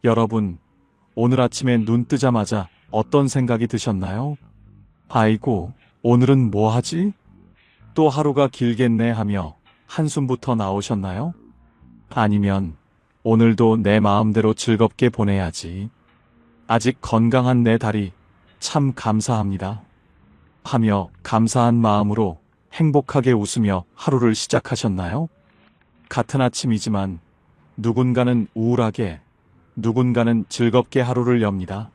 여러분, 오늘 아침에 눈 뜨자마자 어떤 생각이 드셨나요? 아이고, 오늘은 뭐 하지? 또 하루가 길겠네 하며 한숨부터 나오셨나요? 아니면 오늘도 내 마음대로 즐겁게 보내야지. 아직 건강한 내 다리 참 감사합니다. 하며 감사한 마음으로 행복하게 웃으며 하루를 시작하셨나요? 같은 아침이지만 누군가는 우울하게, 누군가는 즐겁게 하루를 엽니다.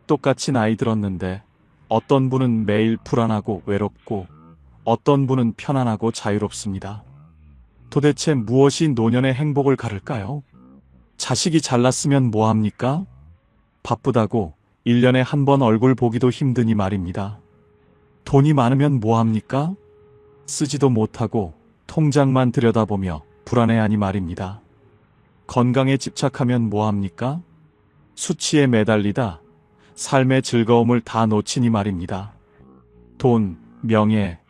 똑같이 나이 들었는데 어떤 분은 매일 불안하고 외롭고 어떤 분은 편안하고 자유롭습니다. 도대체 무엇이 노년의 행복을 가를까요? 자식이 잘났으면 뭐합니까? 바쁘다고 1년에 한 번 얼굴 보기도 힘드니 말입니다. 돈이 많으면 뭐합니까? 쓰지도 못하고 통장만 들여다보며 불안해하니 말입니다. 건강에 집착하면 뭐합니까? 수치에 매달리다 삶의 즐거움을 다 놓치니 말입니다. 돈, 명예,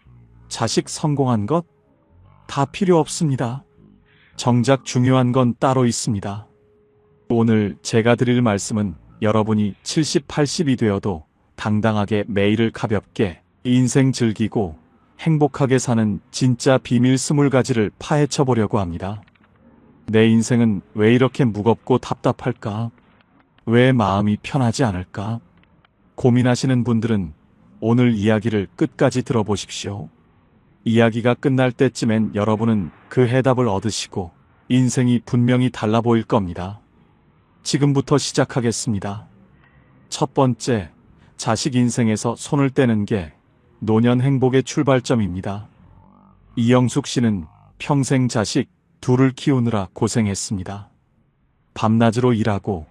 자식 성공한 것? 다 필요 없습니다. 정작 중요한 건 따로 있습니다. 오늘 제가 드릴 말씀은 여러분이 70, 80이 되어도 당당하게 매일을 가볍게 인생 즐기고 행복하게 사는 진짜 비밀 20가지를 파헤쳐 보려고 합니다. 내 인생은 왜 이렇게 무겁고 답답할까? 왜 마음이 편하지 않을까? 고민하시는 분들은 오늘 이야기를 끝까지 들어보십시오. 이야기가 끝날 때쯤엔 여러분은 그 해답을 얻으시고 인생이 분명히 달라 보일 겁니다. 지금부터 시작하겠습니다. 첫 번째, 자식 인생에서 손을 떼는 게 노년 행복의 출발점입니다. 이영숙 씨는 평생 자식 둘을 키우느라 고생했습니다. 밤낮으로 일하고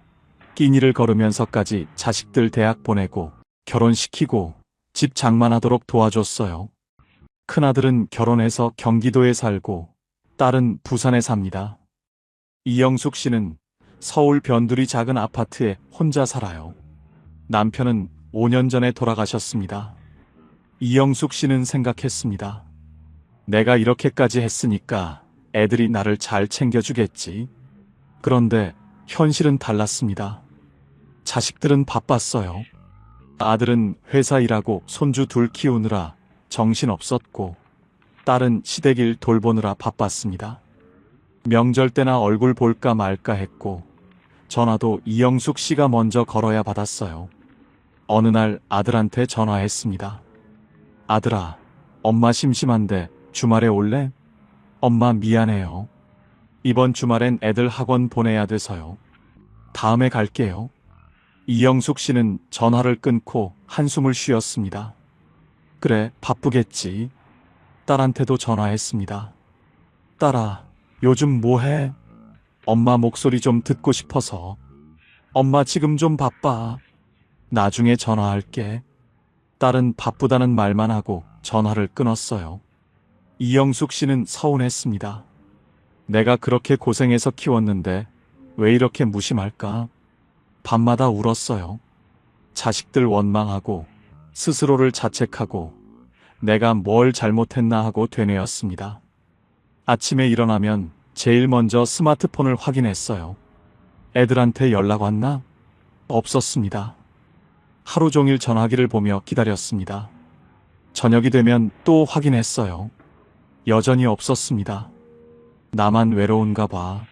끼니를 걸으면서까지 자식들 대학 보내고 결혼시키고 집 장만하도록 도와줬어요. 큰아들은 결혼해서 경기도에 살고 딸은 부산에 삽니다. 이영숙 씨는 서울 변두리 작은 아파트에 혼자 살아요. 남편은 5년 전에 돌아가셨습니다. 이영숙 씨는 생각했습니다. 내가 이렇게까지 했으니까 애들이 나를 잘 챙겨주겠지. 그런데 현실은 달랐습니다. 자식들은 바빴어요. 아들은 회사 일하고 손주 둘 키우느라 정신없었고 딸은 시댁일 돌보느라 바빴습니다. 명절 때나 얼굴 볼까 말까 했고 전화도 이영숙 씨가 먼저 걸어야 받았어요. 어느 날 아들한테 전화했습니다. 아들아, 엄마 심심한데 주말에 올래? 엄마 미안해요. 이번 주말엔 애들 학원 보내야 돼서요. 다음에 갈게요. 이영숙 씨는 전화를 끊고 한숨을 쉬었습니다. 그래, 바쁘겠지. 딸한테도 전화했습니다. 딸아, 요즘 뭐해? 엄마 목소리 좀 듣고 싶어서. 엄마 지금 좀 바빠. 나중에 전화할게. 딸은 바쁘다는 말만 하고 전화를 끊었어요. 이영숙 씨는 서운했습니다. 내가 그렇게 고생해서 키웠는데 왜 이렇게 무심할까? 밤마다 울었어요. 자식들 원망하고 스스로를 자책하고 내가 뭘 잘못했나 하고 되뇌었습니다. 아침에 일어나면 제일 먼저 스마트폰을 확인했어요. 애들한테 연락 왔나? 없었습니다. 하루 종일 전화기를 보며 기다렸습니다. 저녁이 되면 또 확인했어요. 여전히 없었습니다. 나만 외로운가 봐.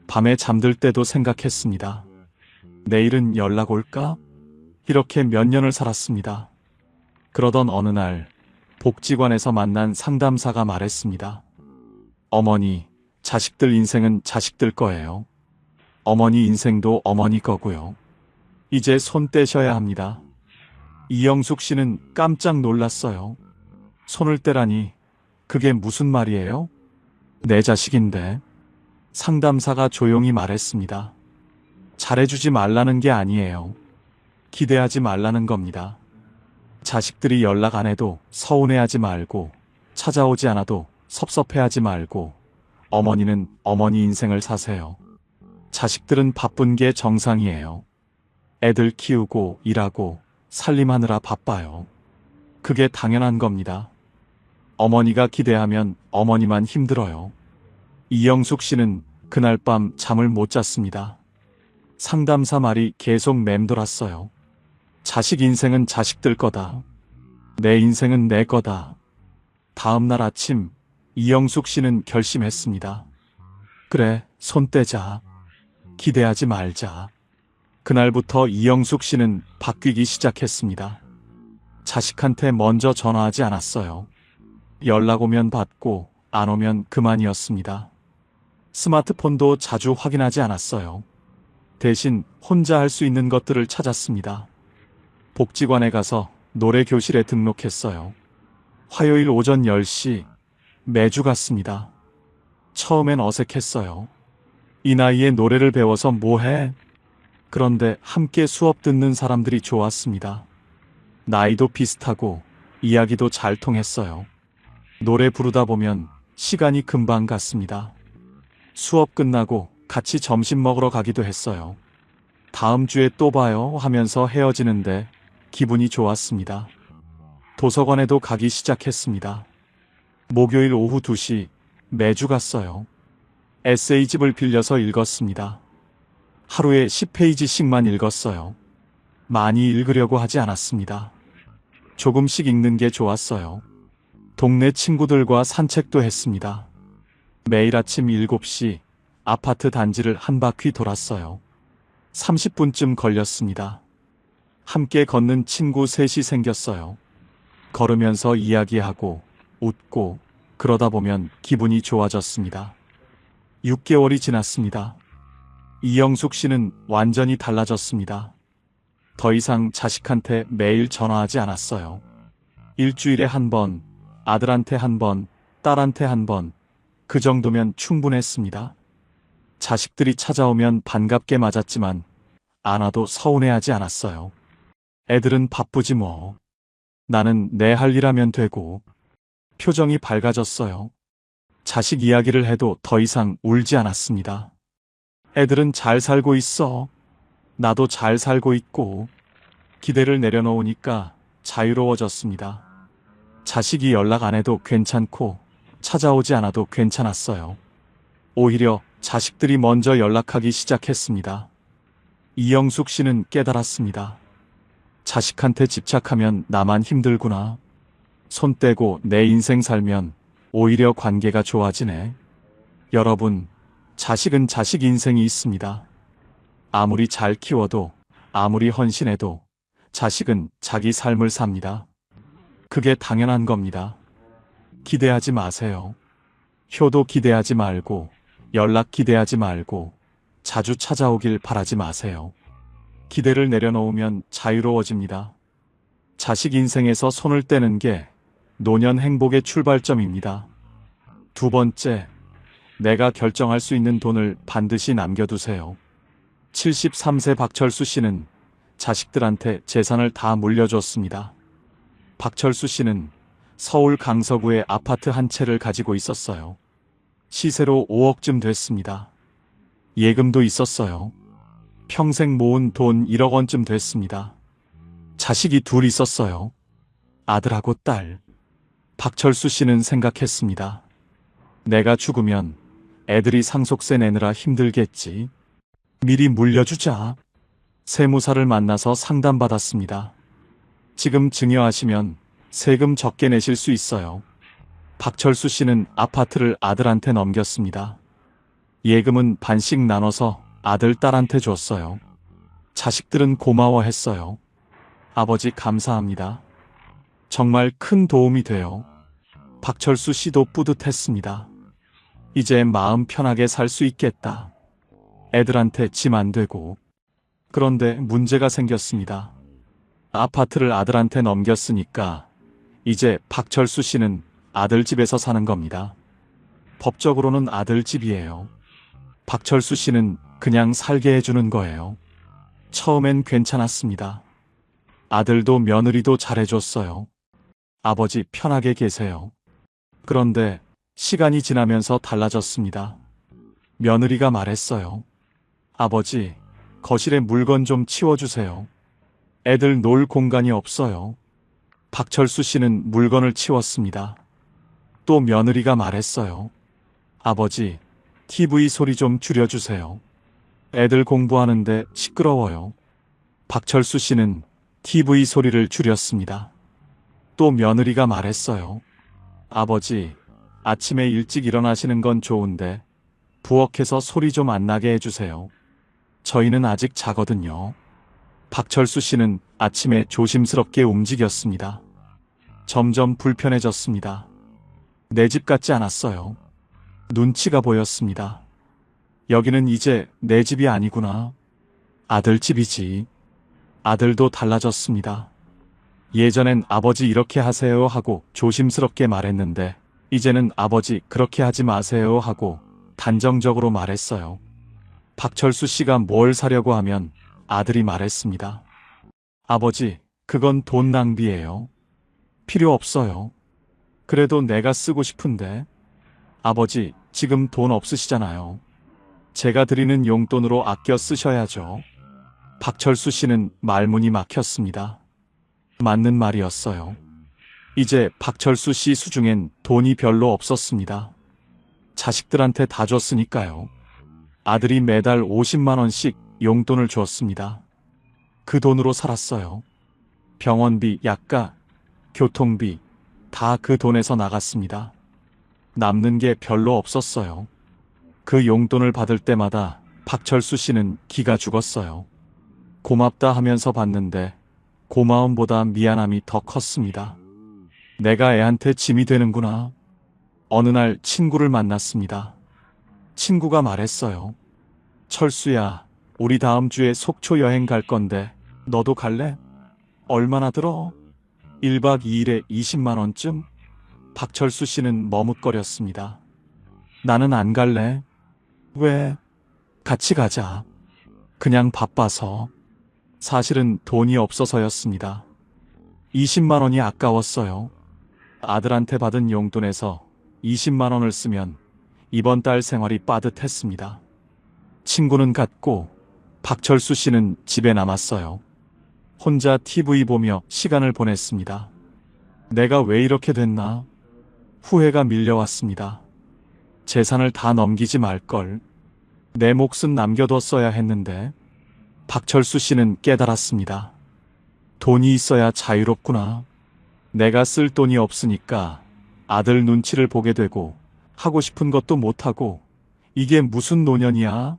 밤에 잠들 때도 생각했습니다. 내일은 연락 올까? 이렇게 몇 년을 살았습니다. 그러던 어느 날 복지관에서 만난 상담사가 말했습니다. 어머니, 자식들 인생은 자식들 거예요. 어머니 인생도 어머니 거고요. 이제 손 떼셔야 합니다. 이영숙 씨는 깜짝 놀랐어요. 손을 떼라니, 그게 무슨 말이에요? 내 자식인데. 상담사가 조용히 말했습니다. 잘해주지 말라는 게 아니에요. 기대하지 말라는 겁니다. 자식들이 연락 안 해도 서운해하지 말고, 찾아오지 않아도 섭섭해하지 말고, 어머니는 어머니 인생을 사세요. 자식들은 바쁜 게 정상이에요. 애들 키우고 일하고 살림하느라 바빠요. 그게 당연한 겁니다. 어머니가 기대하면 어머니만 힘들어요. 이영숙 씨는 그날 밤 잠을 못 잤습니다. 상담사 말이 계속 맴돌았어요. 자식 인생은 자식들 거다. 내 인생은 내 거다. 다음 날 아침 이영숙 씨는 결심했습니다. 그래, 손 떼자. 기대하지 말자. 그날부터 이영숙 씨는 바뀌기 시작했습니다. 자식한테 먼저 전화하지 않았어요. 연락 오면 받고 안 오면 그만이었습니다. 스마트폰도 자주 확인하지 않았어요. 대신 혼자 할 수 있는 것들을 찾았습니다. 복지관에 가서 노래 교실에 등록했어요. 화요일 오전 10시 매주 갔습니다. 처음엔 어색했어요. 이 나이에 노래를 배워서 뭐해? 그런데 함께 수업 듣는 사람들이 좋았습니다. 나이도 비슷하고 이야기도 잘 통했어요. 노래 부르다 보면 시간이 금방 갔습니다. 수업 끝나고 같이 점심 먹으러 가기도 했어요. 다음 주에 또 봐요 하면서 헤어지는데 기분이 좋았습니다. 도서관에도 가기 시작했습니다. 목요일 오후 2시 매주 갔어요. 에세이집을 빌려서 읽었습니다. 하루에 10페이지씩만 읽었어요. 많이 읽으려고 하지 않았습니다. 조금씩 읽는 게 좋았어요. 동네 친구들과 산책도 했습니다. 매일 아침 7시 아파트 단지를 한 바퀴 돌았어요. 30분쯤 걸렸습니다. 함께 걷는 친구 셋이 생겼어요. 걸으면서 이야기하고 웃고 그러다 보면 기분이 좋아졌습니다. 6개월이 지났습니다. 이영숙 씨는 완전히 달라졌습니다. 더 이상 자식한테 매일 전화하지 않았어요. 일주일에 한 번, 아들한테 한 번, 딸한테 한 번, 그 정도면 충분했습니다. 자식들이 찾아오면 반갑게 맞았지만 안 와도 서운해하지 않았어요. 애들은 바쁘지 뭐. 나는 내 할 일 하면 되고. 표정이 밝아졌어요. 자식 이야기를 해도 더 이상 울지 않았습니다. 애들은 잘 살고 있어. 나도 잘 살고 있고. 기대를 내려놓으니까 자유로워졌습니다. 자식이 연락 안 해도 괜찮고 찾아오지 않아도 괜찮았어요. 오히려 자식들이 먼저 연락하기 시작했습니다. 이영숙 씨는 깨달았습니다. 자식한테 집착하면 나만 힘들구나. 손 떼고 내 인생 살면 오히려 관계가 좋아지네. 여러분, 자식은 자식 인생이 있습니다. 아무리 잘 키워도, 아무리 헌신해도 자식은 자기 삶을 삽니다. 그게 당연한 겁니다. 기대하지 마세요. 효도 기대하지 말고, 연락 기대하지 말고, 자주 찾아오길 바라지 마세요. 기대를 내려놓으면 자유로워집니다. 자식 인생에서 손을 떼는 게 노년 행복의 출발점입니다. 두 번째, 내가 결정할 수 있는 돈을 반드시 남겨두세요. 73세 박철수 씨는 자식들한테 재산을 다 물려줬습니다. 박철수 씨는 서울 강서구에 아파트 한 채를 가지고 있었어요. 시세로 5억쯤 됐습니다. 예금도 있었어요. 평생 모은 돈 1억 원쯤 됐습니다. 자식이 둘 있었어요. 아들하고 딸. 박철수 씨는 생각했습니다. 내가 죽으면 애들이 상속세 내느라 힘들겠지. 미리 물려주자. 세무사를 만나서 상담받았습니다. 지금 증여하시면 세금 적게 내실 수 있어요. 박철수 씨는 아파트를 아들한테 넘겼습니다. 예금은 반씩 나눠서 아들, 딸한테 줬어요. 자식들은 고마워했어요. 아버지 감사합니다. 정말 큰 도움이 돼요. 박철수 씨도 뿌듯했습니다. 이제 마음 편하게 살 수 있겠다. 애들한테 짐 안 되고. 그런데 문제가 생겼습니다. 아파트를 아들한테 넘겼으니까 이제 박철수 씨는 아들 집에서 사는 겁니다. 법적으로는 아들 집이에요. 박철수 씨는 그냥 살게 해주는 거예요. 처음엔 괜찮았습니다. 아들도 며느리도 잘해줬어요. 아버지 편하게 계세요. 그런데 시간이 지나면서 달라졌습니다. 며느리가 말했어요. 아버지, 거실에 물건 좀 치워주세요. 애들 놀 공간이 없어요. 박철수 씨는 물건을 치웠습니다. 또 며느리가 말했어요. 아버지, TV 소리 좀 줄여주세요. 애들 공부하는데 시끄러워요. 박철수 씨는 TV 소리를 줄였습니다. 또 며느리가 말했어요. 아버지, 아침에 일찍 일어나시는 건 좋은데 부엌에서 소리 좀 안 나게 해주세요. 저희는 아직 자거든요. 박철수 씨는 아침에 조심스럽게 움직였습니다. 점점 불편해졌습니다. 내 집 같지 않았어요. 눈치가 보였습니다. 여기는 이제 내 집이 아니구나. 아들 집이지. 아들도 달라졌습니다. 예전엔 아버지 이렇게 하세요 하고 조심스럽게 말했는데 이제는 아버지 그렇게 하지 마세요 하고 단정적으로 말했어요. 박철수 씨가 뭘 사려고 하면 아들이 말했습니다. 아버지, 그건 돈 낭비예요. 필요 없어요. 그래도 내가 쓰고 싶은데. 아버지, 지금 돈 없으시잖아요. 제가 드리는 용돈으로 아껴 쓰셔야죠. 박철수 씨는 말문이 막혔습니다. 맞는 말이었어요. 이제 박철수 씨 수중엔 돈이 별로 없었습니다. 자식들한테 다 줬으니까요. 아들이 매달 50만 원씩 용돈을 줬습니다. 그 돈으로 살았어요. 병원비, 약가, 교통비 다 그 돈에서 나갔습니다. 남는 게 별로 없었어요. 그 용돈을 받을 때마다 박철수 씨는 기가 죽었어요. 고맙다 하면서 받는데 고마움보다 미안함이 더 컸습니다. 내가 애한테 짐이 되는구나. 어느 날 친구를 만났습니다. 친구가 말했어요. 철수야, 우리 다음 주에 속초 여행 갈 건데 너도 갈래? 얼마나 들어? 1박 2일에 20만 원쯤? 박철수 씨는 머뭇거렸습니다. 나는 안 갈래. 왜? 같이 가자. 그냥 바빠서. 사실은 돈이 없어서였습니다. 20만 원이 아까웠어요. 아들한테 받은 용돈에서 20만 원을 쓰면 이번 달 생활이 빠듯했습니다. 친구는 갔고 박철수 씨는 집에 남았어요. 혼자 TV 보며 시간을 보냈습니다. 내가 왜 이렇게 됐나? 후회가 밀려왔습니다. 재산을 다 넘기지 말걸. 내 몫은 남겨뒀어야 했는데. 박철수 씨는 깨달았습니다. 돈이 있어야 자유롭구나. 내가 쓸 돈이 없으니까 아들 눈치를 보게 되고 하고 싶은 것도 못하고 이게 무슨 노년이야?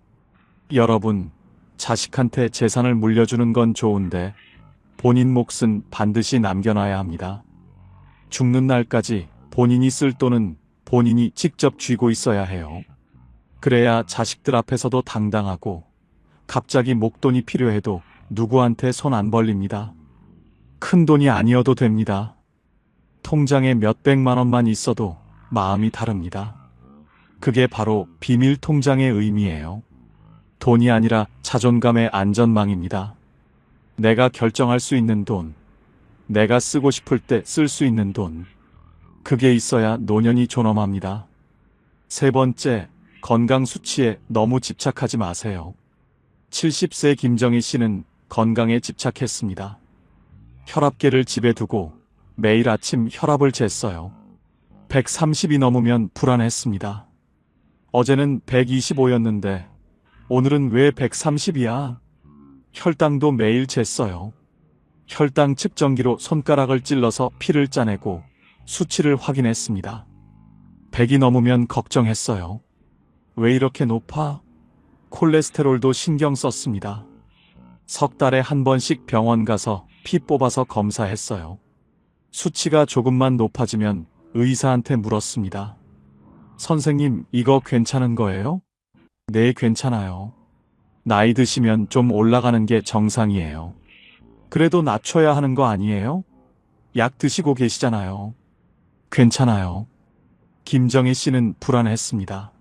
여러분, 자식한테 재산을 물려주는 건 좋은데 본인 몫은 반드시 남겨놔야 합니다. 죽는 날까지 본인이 쓸 돈은 본인이 직접 쥐고 있어야 해요. 그래야 자식들 앞에서도 당당하고 갑자기 목돈이 필요해도 누구한테 손 안 벌립니다. 큰 돈이 아니어도 됩니다. 통장에 몇백만 원만 있어도 마음이 다릅니다. 그게 바로 비밀 통장의 의미예요. 돈이 아니라 자존감의 안전망입니다. 내가 결정할 수 있는 돈, 내가 쓰고 싶을 때 쓸 수 있는 돈, 그게 있어야 노년이 존엄합니다. 세 번째, 건강 수치에 너무 집착하지 마세요. 70세 김정희 씨는 건강에 집착했습니다. 혈압계를 집에 두고 매일 아침 혈압을 쟀어요. 130이 넘으면 불안했습니다. 어제는 125였는데 오늘은 왜 130이야? 혈당도 매일 쟀어요. 혈당 측정기로 손가락을 찔러서 피를 짜내고 수치를 확인했습니다. 100이 넘으면 걱정했어요. 왜 이렇게 높아? 콜레스테롤도 신경 썼습니다. 석 달에 한 번씩 병원 가서 피 뽑아서 검사했어요. 수치가 조금만 높아지면 의사한테 물었습니다. 선생님, 이거 괜찮은 거예요? 네, 괜찮아요. 나이 드시면 좀 올라가는 게 정상이에요. 그래도 낮춰야 하는 거 아니에요? 약 드시고 계시잖아요. 괜찮아요. 김정희 씨는 불안했습니다.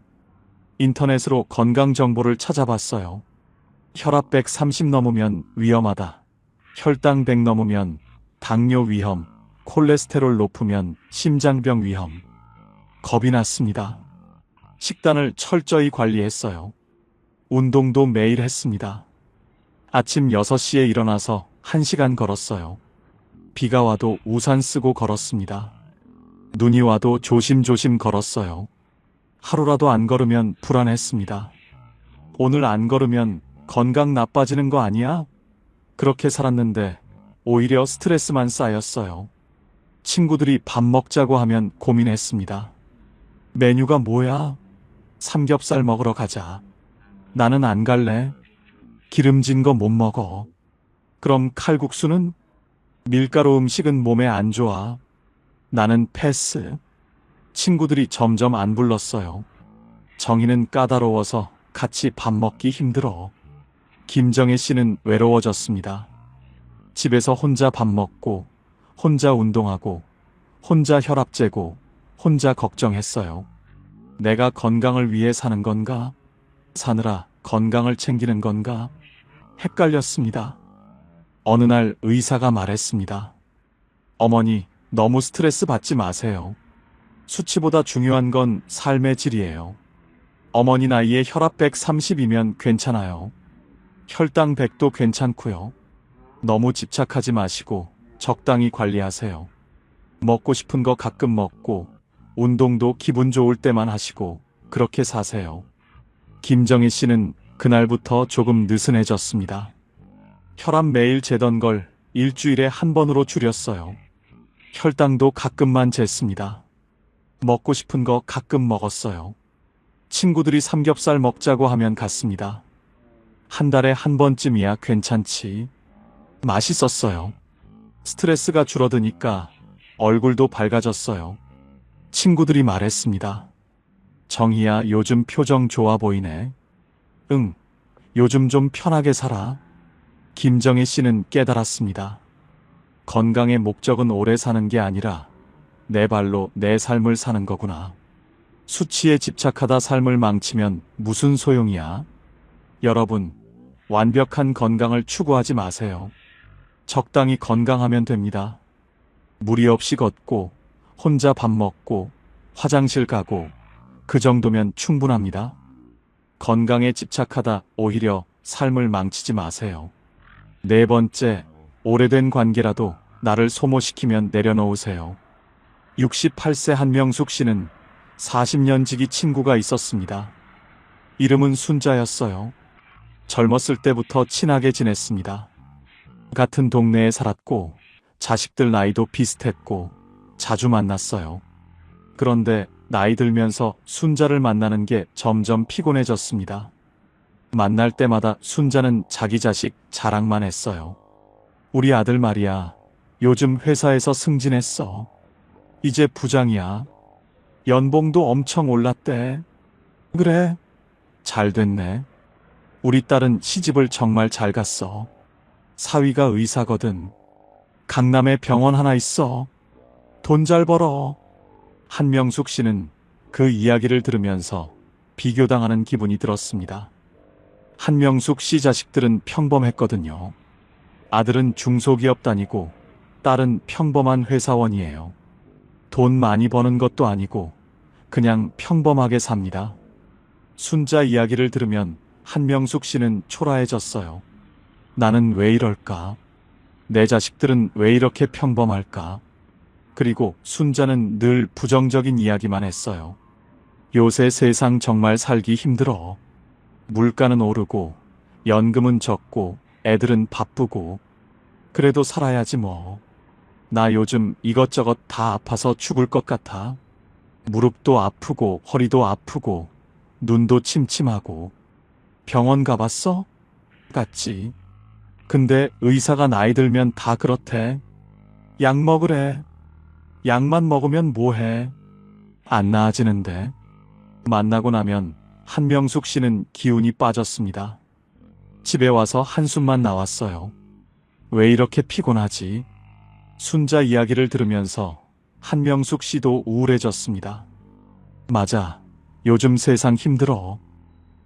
인터넷으로 건강 정보를 찾아봤어요. 혈압 130 넘으면 위험하다. 혈당 100 넘으면 당뇨 위험, 콜레스테롤 높으면 심장병 위험. 겁이 났습니다. 식단을 철저히 관리했어요. 운동도 매일 했습니다. 아침 6시에 일어나서 1시간 걸었어요. 비가 와도 우산 쓰고 걸었습니다. 눈이 와도 조심조심 걸었어요. 하루라도 안 걸으면 불안했습니다. 오늘 안 걸으면 건강 나빠지는 거 아니야? 그렇게 살았는데 오히려 스트레스만 쌓였어요. 친구들이 밥 먹자고 하면 고민했습니다. 메뉴가 뭐야? 삼겹살 먹으러 가자. 나는 안 갈래. 기름진 거 못 먹어. 그럼 칼국수는? 밀가루 음식은 몸에 안 좋아. 나는 패스. 친구들이 점점 안 불렀어요. 정희는 까다로워서 같이 밥 먹기 힘들어. 김정혜 씨는 외로워졌습니다. 집에서 혼자 밥 먹고, 혼자 운동하고, 혼자 혈압 재고, 혼자 걱정했어요. 내가 건강을 위해 사는 건가? 사느라 건강을 챙기는 건가? 헷갈렸습니다. 어느 날 의사가 말했습니다. 어머니, 너무 스트레스 받지 마세요. 수치보다 중요한 건 삶의 질이에요. 어머니 나이에 혈압 130이면 괜찮아요. 혈당 100도 괜찮고요. 너무 집착하지 마시고 적당히 관리하세요. 먹고 싶은 거 가끔 먹고 운동도 기분 좋을 때만 하시고 그렇게 사세요. 김정희 씨는 그날부터 조금 느슨해졌습니다. 혈압 매일 재던 걸 일주일에 한 번으로 줄였어요. 혈당도 가끔만 쟀습니다. 먹고 싶은 거 가끔 먹었어요. 친구들이 삼겹살 먹자고 하면 갔습니다. 한 달에 한 번쯤이야 괜찮지. 맛있었어요. 스트레스가 줄어드니까 얼굴도 밝아졌어요. 친구들이 말했습니다. 정희야, 요즘 표정 좋아 보이네. 응, 요즘 좀 편하게 살아. 김정희 씨는 깨달았습니다. 건강의 목적은 오래 사는 게 아니라 내 발로 내 삶을 사는 거구나. 수치에 집착하다 삶을 망치면 무슨 소용이야? 여러분, 완벽한 건강을 추구하지 마세요. 적당히 건강하면 됩니다. 무리 없이 걷고, 혼자 밥 먹고, 화장실 가고, 그 정도면 충분합니다. 건강에 집착하다 오히려 삶을 망치지 마세요. 네 번째, 오래된 관계라도 나를 소모시키면 내려놓으세요. 68세 한명숙 씨는 40년 지기 친구가 있었습니다. 이름은 순자였어요. 젊었을 때부터 친하게 지냈습니다. 같은 동네에 살았고 자식들 나이도 비슷했고 자주 만났어요. 그런데 나이 들면서 순자를 만나는 게 점점 피곤해졌습니다. 만날 때마다 순자는 자기 자식 자랑만 했어요. 우리 아들 말이야. 요즘 회사에서 승진했어. 이제 부장이야. 연봉도 엄청 올랐대. 그래, 잘 됐네. 우리 딸은 시집을 정말 잘 갔어. 사위가 의사거든. 강남에 병원 하나 있어. 돈 잘 벌어. 한명숙 씨는 그 이야기를 들으면서 비교당하는 기분이 들었습니다. 한명숙 씨 자식들은 평범했거든요. 아들은 중소기업 다니고 딸은 평범한 회사원이에요. 돈 많이 버는 것도 아니고 그냥 평범하게 삽니다. 순자 이야기를 들으면 한명숙 씨는 초라해졌어요. 나는 왜 이럴까? 내 자식들은 왜 이렇게 평범할까? 그리고 순자는 늘 부정적인 이야기만 했어요. 요새 세상 정말 살기 힘들어. 물가는 오르고 연금은 적고 애들은 바쁘고 그래도 살아야지 뭐. 나 요즘 이것저것 다 아파서 죽을 것 같아. 무릎도 아프고 허리도 아프고 눈도 침침하고. 병원 가봤어? 갔지. 근데 의사가 나이 들면 다 그렇대. 약 먹으래. 약만 먹으면 뭐해? 안 나아지는데. 만나고 나면 한명숙 씨는 기운이 빠졌습니다. 집에 와서 한숨만 나왔어요. 왜 이렇게 피곤하지? 순자 이야기를 들으면서 한명숙 씨도 우울해졌습니다. 맞아. 요즘 세상 힘들어.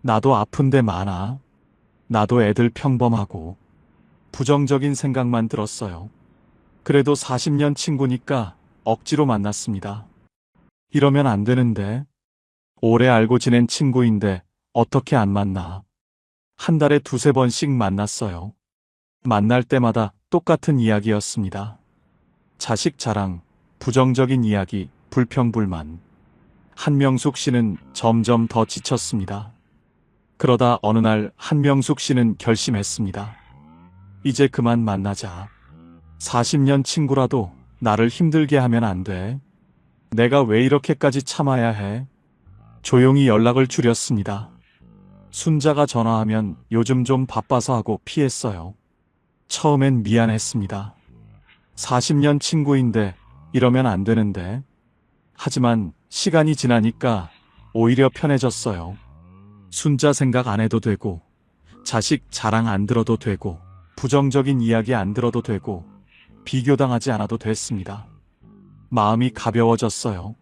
나도 아픈 데 많아. 나도 애들 평범하고. 부정적인 생각만 들었어요. 그래도 40년 친구니까 억지로 만났습니다. 이러면 안 되는데. 오래 알고 지낸 친구인데 어떻게 안 만나. 한 달에 두세 번씩 만났어요. 만날 때마다 똑같은 이야기였습니다. 자식 자랑, 부정적인 이야기, 불평불만. 한명숙 씨는 점점 더 지쳤습니다. 그러다 어느 날 한명숙 씨는 결심했습니다. 이제 그만 만나자. 40년 친구라도 나를 힘들게 하면 안 돼. 내가 왜 이렇게까지 참아야 해? 조용히 연락을 줄였습니다. 순자가 전화하면 요즘 좀 바빠서 하고 피했어요. 처음엔 미안했습니다. 40년 친구인데 이러면 안 되는데. 하지만 시간이 지나니까 오히려 편해졌어요. 순자 생각 안 해도 되고, 자식 자랑 안 들어도 되고, 부정적인 이야기 안 들어도 되고, 비교당하지 않아도 됐습니다. 마음이 가벼워졌어요.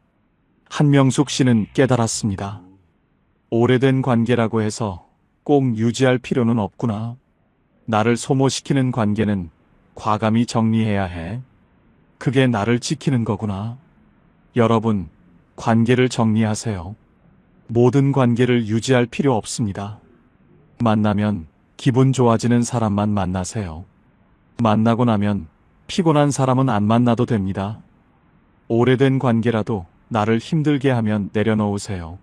한명숙 씨는 깨달았습니다. 오래된 관계라고 해서 꼭 유지할 필요는 없구나. 나를 소모시키는 관계는 과감히 정리해야 해. 그게 나를 지키는 거구나. 여러분, 관계를 정리하세요. 모든 관계를 유지할 필요 없습니다. 만나면 기분 좋아지는 사람만 만나세요. 만나고 나면 피곤한 사람은 안 만나도 됩니다. 오래된 관계라도 나를 힘들게 하면 내려놓으세요.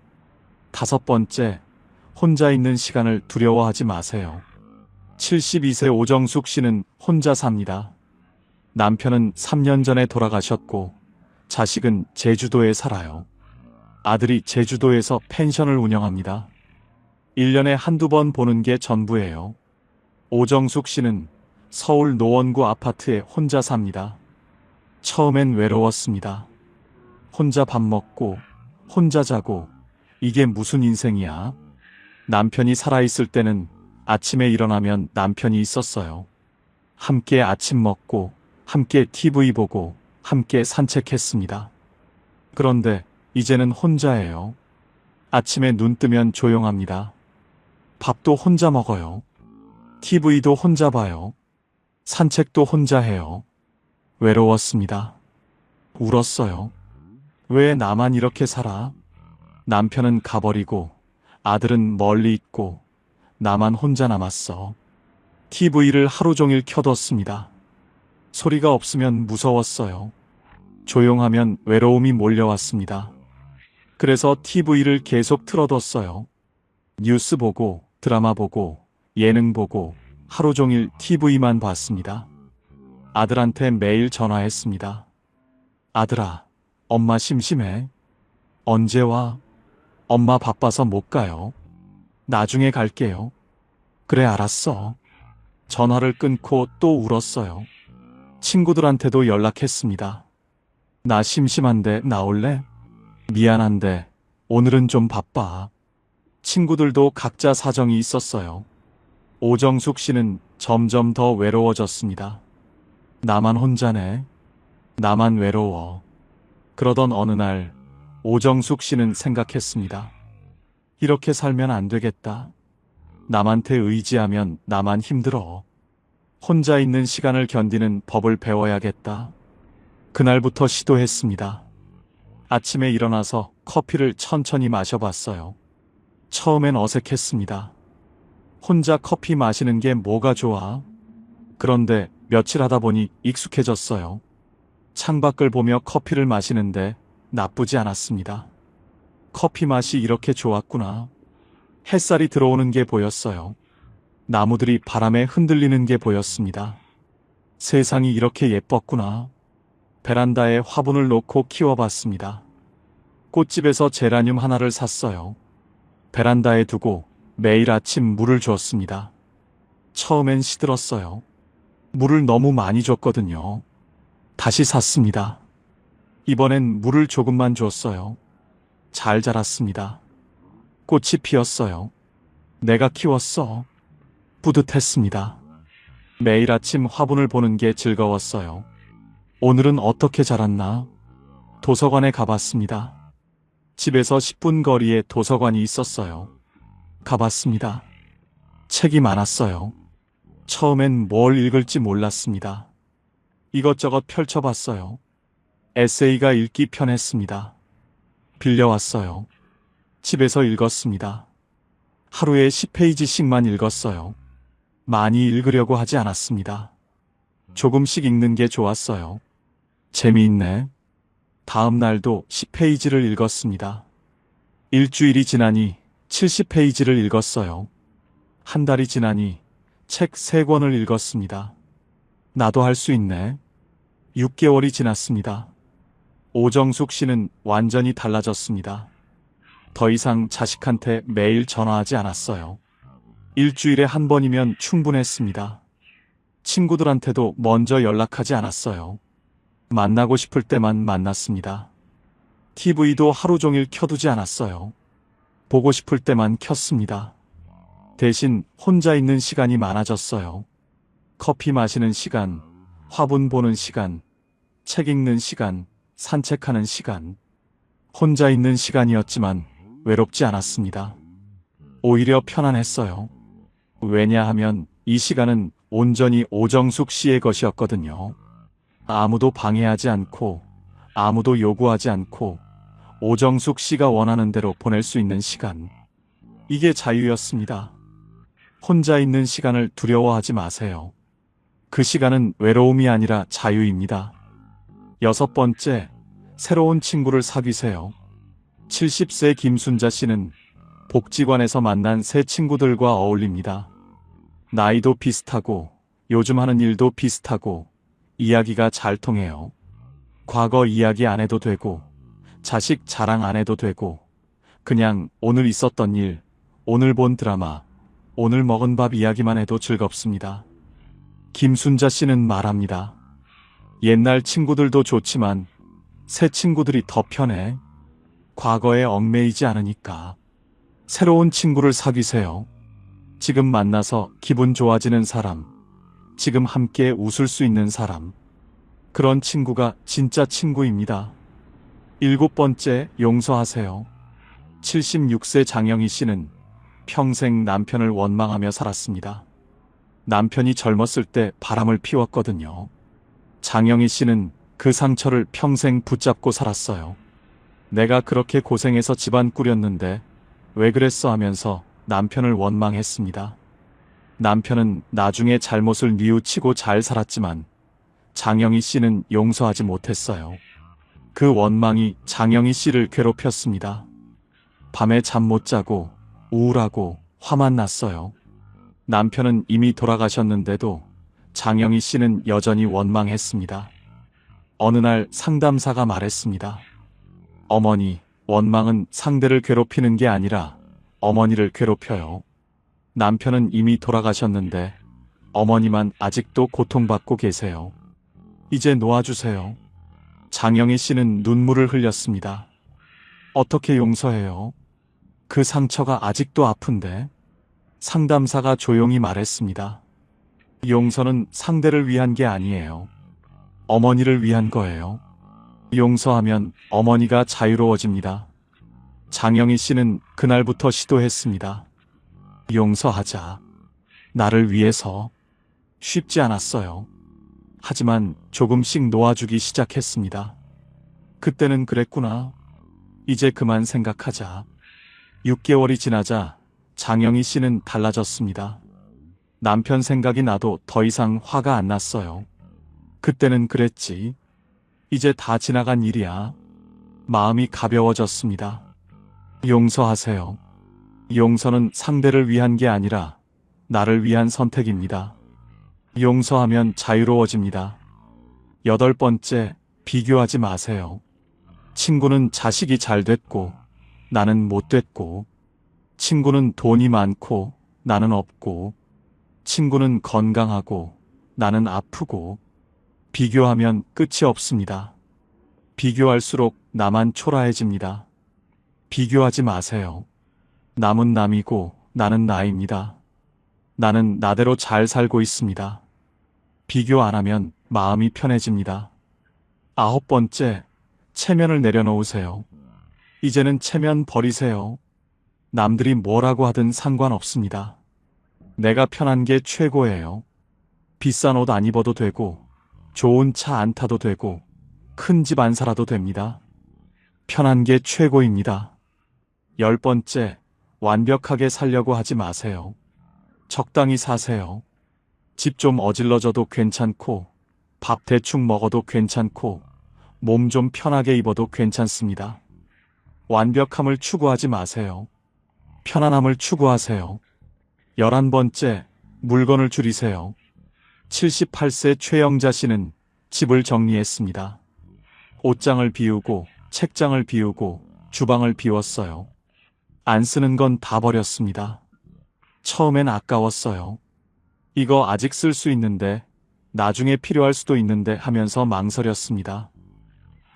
5번째, 혼자 있는 시간을 두려워하지 마세요. 72세 오정숙 씨는 혼자 삽니다. 남편은 3년 전에 돌아가셨고, 자식은 제주도에 살아요. 아들이 제주도에서 펜션을 운영합니다. 1년에 한두 번 보는 게 전부예요. 오정숙 씨는 서울 노원구 아파트에 혼자 삽니다. 처음엔 외로웠습니다. 혼자 밥 먹고, 혼자 자고, 이게 무슨 인생이야? 남편이 살아있을 때는 아침에 일어나면 남편이 있었어요. 함께 아침 먹고, 함께 TV 보고, 함께 산책했습니다. 그런데 이제는 혼자예요. 아침에 눈 뜨면 조용합니다. 밥도 혼자 먹어요. TV도 혼자 봐요. 산책도 혼자 해요. 외로웠습니다. 울었어요. 왜 나만 이렇게 살아? 남편은 가버리고 아들은 멀리 있고 나만 혼자 남았어. TV를 하루 종일 켜뒀습니다. 소리가 없으면 무서웠어요. 조용하면 외로움이 몰려왔습니다. 그래서 TV를 계속 틀어뒀어요. 뉴스 보고, 드라마 보고, 예능 보고, 하루 종일 TV만 봤습니다. 아들한테 매일 전화했습니다. 아들아, 엄마 심심해. 언제 와? 엄마 바빠서 못 가요. 나중에 갈게요. 그래, 알았어. 전화를 끊고 또 울었어요. 친구들한테도 연락했습니다. 나 심심한데 나올래? 미안한데 오늘은 좀 바빠. 친구들도 각자 사정이 있었어요. 오정숙 씨는 점점 더 외로워졌습니다. 나만 혼자네. 나만 외로워. 그러던 어느 날 오정숙 씨는 생각했습니다. 이렇게 살면 안 되겠다. 남한테 의지하면 나만 힘들어. 혼자 있는 시간을 견디는 법을 배워야겠다. 그날부터 시도했습니다. 아침에 일어나서 커피를 천천히 마셔봤어요. 처음엔 어색했습니다. 혼자 커피 마시는 게 뭐가 좋아? 그런데 며칠 하다 보니 익숙해졌어요. 창밖을 보며 커피를 마시는데 나쁘지 않았습니다. 커피 맛이 이렇게 좋았구나. 햇살이 들어오는 게 보였어요. 나무들이 바람에 흔들리는 게 보였습니다. 세상이 이렇게 예뻤구나. 베란다에 화분을 놓고 키워봤습니다. 꽃집에서 제라늄 하나를 샀어요. 베란다에 두고 매일 아침 물을 주었습니다. 처음엔 시들었어요. 물을 너무 많이 줬거든요. 다시 샀습니다. 이번엔 물을 조금만 줬어요. 잘 자랐습니다. 꽃이 피었어요. 내가 키웠어. 뿌듯했습니다. 매일 아침 화분을 보는 게 즐거웠어요. 오늘은 어떻게 자랐나? 도서관에 가봤습니다. 집에서 10분 거리에 도서관이 있었어요. 가봤습니다. 책이 많았어요. 처음엔 뭘 읽을지 몰랐습니다. 이것저것 펼쳐봤어요. 에세이가 읽기 편했습니다. 빌려왔어요. 집에서 읽었습니다. 하루에 10페이지씩만 읽었어요. 많이 읽으려고 하지 않았습니다. 조금씩 읽는 게 좋았어요. 재미있네. 다음 날도 10페이지를 읽었습니다. 일주일이 지나니 70페이지를 읽었어요. 한 달이 지나니 책 3권을 읽었습니다. 나도 할 수 있네. 6개월이 지났습니다. 오정숙 씨는 완전히 달라졌습니다. 더 이상 자식한테 매일 전화하지 않았어요. 일주일에 한 번이면 충분했습니다. 친구들한테도 먼저 연락하지 않았어요. 만나고 싶을 때만 만났습니다. TV도 하루 종일 켜두지 않았어요. 보고 싶을 때만 켰습니다. 대신 혼자 있는 시간이 많아졌어요. 커피 마시는 시간, 화분 보는 시간, 책 읽는 시간, 산책하는 시간. 혼자 있는 시간이었지만 외롭지 않았습니다. 오히려 편안했어요. 왜냐하면 이 시간은 온전히 오정숙 씨의 것이었거든요. 아무도 방해하지 않고, 아무도 요구하지 않고, 오정숙 씨가 원하는 대로 보낼 수 있는 시간. 이게 자유였습니다. 혼자 있는 시간을 두려워하지 마세요. 그 시간은 외로움이 아니라 자유입니다. 6번째, 새로운 친구를 사귀세요. 70세 김순자 씨는 복지관에서 만난 새 친구들과 어울립니다. 나이도 비슷하고, 요즘 하는 일도 비슷하고, 이야기가 잘 통해요. 과거 이야기 안 해도 되고, 자식 자랑 안 해도 되고, 그냥 오늘 있었던 일, 오늘 본 드라마, 오늘 먹은 밥 이야기만 해도 즐겁습니다. 김순자 씨는 말합니다. 옛날 친구들도 좋지만 새 친구들이 더 편해. 과거에 얽매이지 않으니까. 새로운 친구를 사귀세요. 지금 만나서 기분 좋아지는 사람, 지금 함께 웃을 수 있는 사람. 그런 친구가 진짜 친구입니다. 7번째, 용서하세요. 76세 장영희 씨는 평생 남편을 원망하며 살았습니다. 남편이 젊었을 때 바람을 피웠거든요. 장영희 씨는 그 상처를 평생 붙잡고 살았어요. 내가 그렇게 고생해서 집안 꾸렸는데 왜 그랬어 하면서 남편을 원망했습니다. 남편은 나중에 잘못을 뉘우치고 잘 살았지만 장영희 씨는 용서하지 못했어요. 그 원망이 장영희 씨를 괴롭혔습니다. 밤에 잠 못 자고 우울하고 화만 났어요. 남편은 이미 돌아가셨는데도 장영희 씨는 여전히 원망했습니다. 어느 날 상담사가 말했습니다. 어머니, 원망은 상대를 괴롭히는 게 아니라 어머니를 괴롭혀요. 남편은 이미 돌아가셨는데 어머니만 아직도 고통받고 계세요. 이제 놓아주세요. 장영희 씨는 눈물을 흘렸습니다. 어떻게 용서해요? 그 상처가 아직도 아픈데. 상담사가 조용히 말했습니다. 용서는 상대를 위한 게 아니에요. 어머니를 위한 거예요. 용서하면 어머니가 자유로워집니다. 장영희 씨는 그날부터 시도했습니다. 용서하자. 나를 위해서. 쉽지 않았어요. 하지만 조금씩 놓아주기 시작했습니다. 그때는 그랬구나. 이제 그만 생각하자. 6개월이 지나자 장영희 씨는 달라졌습니다. 남편 생각이 나도 더 이상 화가 안 났어요. 그때는 그랬지. 이제 다 지나간 일이야. 마음이 가벼워졌습니다. 용서하세요. 용서는 상대를 위한 게 아니라 나를 위한 선택입니다. 용서하면 자유로워집니다. 8번째, 비교하지 마세요. 친구는 자식이 잘 됐고 나는 못 됐고, 친구는 돈이 많고 나는 없고, 친구는 건강하고 나는 아프고. 비교하면 끝이 없습니다. 비교할수록 나만 초라해집니다. 비교하지 마세요. 남은 남이고 나는 나입니다. 나는 나대로 잘 살고 있습니다. 비교 안 하면 마음이 편해집니다. 9번째, 체면을 내려놓으세요. 이제는 체면 버리세요. 남들이 뭐라고 하든 상관없습니다. 내가 편한 게 최고예요. 비싼 옷 안 입어도 되고, 좋은 차 안 타도 되고, 큰 집 안 살아도 됩니다. 편한 게 최고입니다. 10번째, 완벽하게 살려고 하지 마세요. 적당히 사세요. 집 좀 어질러져도 괜찮고, 밥 대충 먹어도 괜찮고, 몸 좀 편하게 입어도 괜찮습니다. 완벽함을 추구하지 마세요. 편안함을 추구하세요. 11번째, 물건을 줄이세요. 78세 최영자 씨는 집을 정리했습니다. 옷장을 비우고, 책장을 비우고, 주방을 비웠어요. 안 쓰는 건 다 버렸습니다. 처음엔 아까웠어요. 이거 아직 쓸 수 있는데, 나중에 필요할 수도 있는데 하면서 망설였습니다.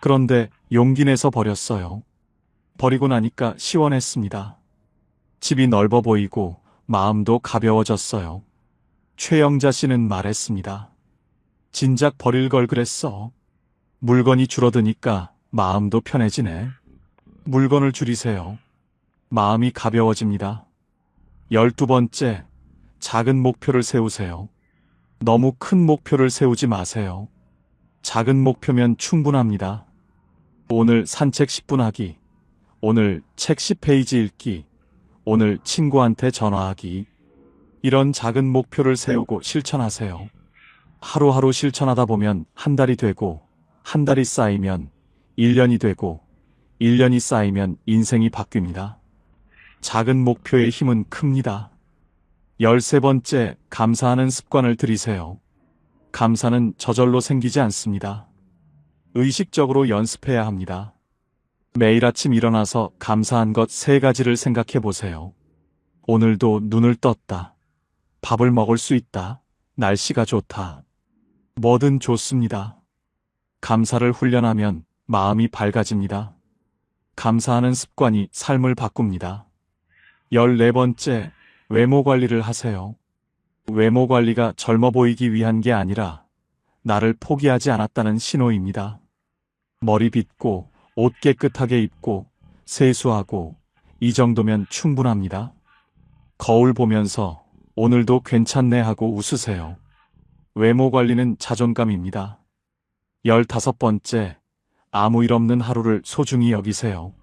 그런데 용기 내서 버렸어요. 버리고 나니까 시원했습니다. 집이 넓어 보이고 마음도 가벼워졌어요. 최영자 씨는 말했습니다. 진작 버릴 걸 그랬어. 물건이 줄어드니까 마음도 편해지네. 물건을 줄이세요. 마음이 가벼워집니다. 12번째, 작은 목표를 세우세요. 너무 큰 목표를 세우지 마세요. 작은 목표면 충분합니다. 오늘 산책 10분 하기, 오늘 책 10페이지 읽기, 오늘 친구한테 전화하기. 이런 작은 목표를 세우고 실천하세요. 하루하루 실천하다 보면 한 달이 되고, 한 달이 쌓이면 1년이 되고, 1년이 쌓이면 인생이 바뀝니다. 작은 목표의 힘은 큽니다. 13번째, 감사하는 습관을 들이세요. 감사는 저절로 생기지 않습니다. 의식적으로 연습해야 합니다. 매일 아침 일어나서 감사한 것 3가지를 생각해 보세요. 오늘도 눈을 떴다. 밥을 먹을 수 있다. 날씨가 좋다. 뭐든 좋습니다. 감사를 훈련하면 마음이 밝아집니다. 감사하는 습관이 삶을 바꿉니다. 14번째, 외모 관리를 하세요. 외모 관리가 젊어 보이기 위한 게 아니라 나를 포기하지 않았다는 신호입니다. 머리 빗고 옷 깨끗하게 입고 세수하고 이 정도면 충분합니다. 거울 보면서 오늘도 괜찮네 하고 웃으세요. 외모 관리는 자존감입니다. 15번째, 아무 일 없는 하루를 소중히 여기세요.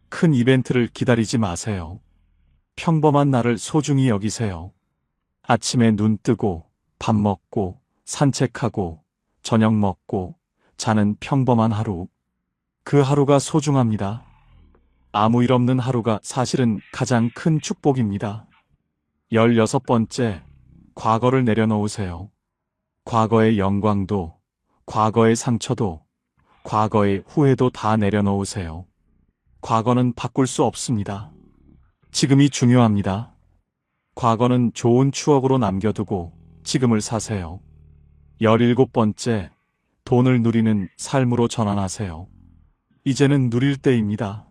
큰 이벤트를 기다리지 마세요. 평범한 날을 소중히 여기세요. 아침에 눈 뜨고 밥 먹고 산책하고 저녁 먹고 자는 평범한 하루. 그 하루가 소중합니다. 아무 일 없는 하루가 사실은 가장 큰 축복입니다. 16번째, 과거를 내려놓으세요. 과거의 영광도, 과거의 상처도, 과거의 후회도 다 내려놓으세요. 과거는 바꿀 수 없습니다. 지금이 중요합니다. 과거는 좋은 추억으로 남겨두고 지금을 사세요. 17번째, 돈을 누리는 삶으로 전환하세요. 이제는 누릴 때입니다.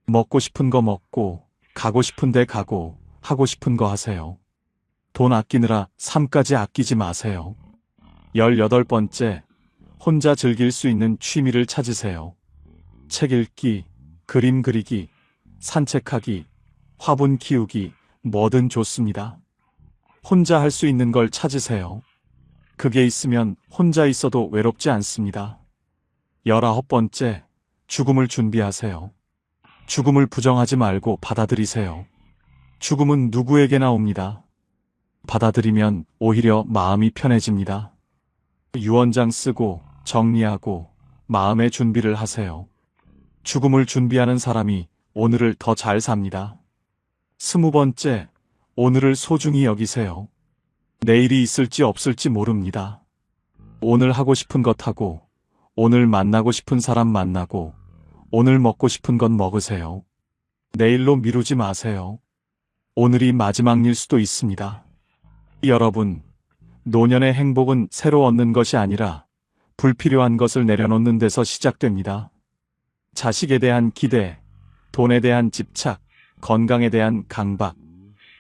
먹고 싶은 거 먹고, 가고 싶은 데 가고, 하고 싶은 거 하세요. 돈 아끼느라 삶까지 아끼지 마세요. 18번째, 혼자 즐길 수 있는 취미를 찾으세요. 책 읽기, 그림 그리기, 산책하기, 화분 키우기, 뭐든 좋습니다. 혼자 할 수 있는 걸 찾으세요. 그게 있으면 혼자 있어도 외롭지 않습니다. 19번째, 죽음을 준비하세요. 죽음을 부정하지 말고 받아들이세요. 죽음은 누구에게나 옵니다. 받아들이면 오히려 마음이 편해집니다. 유언장 쓰고 정리하고 마음의 준비를 하세요. 죽음을 준비하는 사람이 오늘을 더 잘 삽니다. 20번째, 오늘을 소중히 여기세요. 내일이 있을지 없을지 모릅니다. 오늘 하고 싶은 것 하고, 오늘 만나고 싶은 사람 만나고, 오늘 먹고 싶은 건 먹으세요. 내일로 미루지 마세요. 오늘이 마지막 일 수도 있습니다. 여러분, 노년의 행복은 새로 얻는 것이 아니라 불필요한 것을 내려놓는 데서 시작됩니다. 자식에 대한 기대, 돈에 대한 집착, 건강에 대한 강박,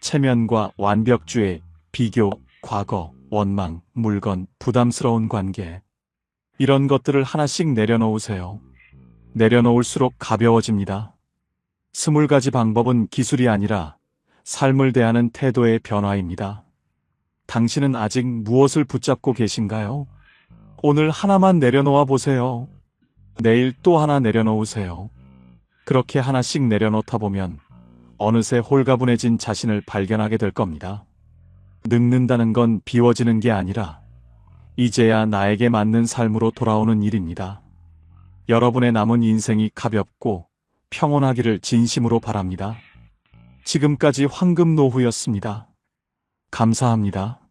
체면과 완벽주의, 비교, 과거, 원망, 물건, 부담스러운 관계. 이런 것들을 하나씩 내려놓으세요. 내려놓을수록 가벼워집니다. 20가지 방법은 기술이 아니라 삶을 대하는 태도의 변화입니다. 당신은 아직 무엇을 붙잡고 계신가요? 오늘 하나만 내려놓아 보세요. 내일 또 하나 내려놓으세요. 그렇게 하나씩 내려놓다 보면 어느새 홀가분해진 자신을 발견하게 될 겁니다. 늙는다는 건 비워지는 게 아니라 이제야 나에게 맞는 삶으로 돌아오는 일입니다. 여러분의 남은 인생이 가볍고 평온하기를 진심으로 바랍니다. 지금까지 황금 노후였습니다. 감사합니다.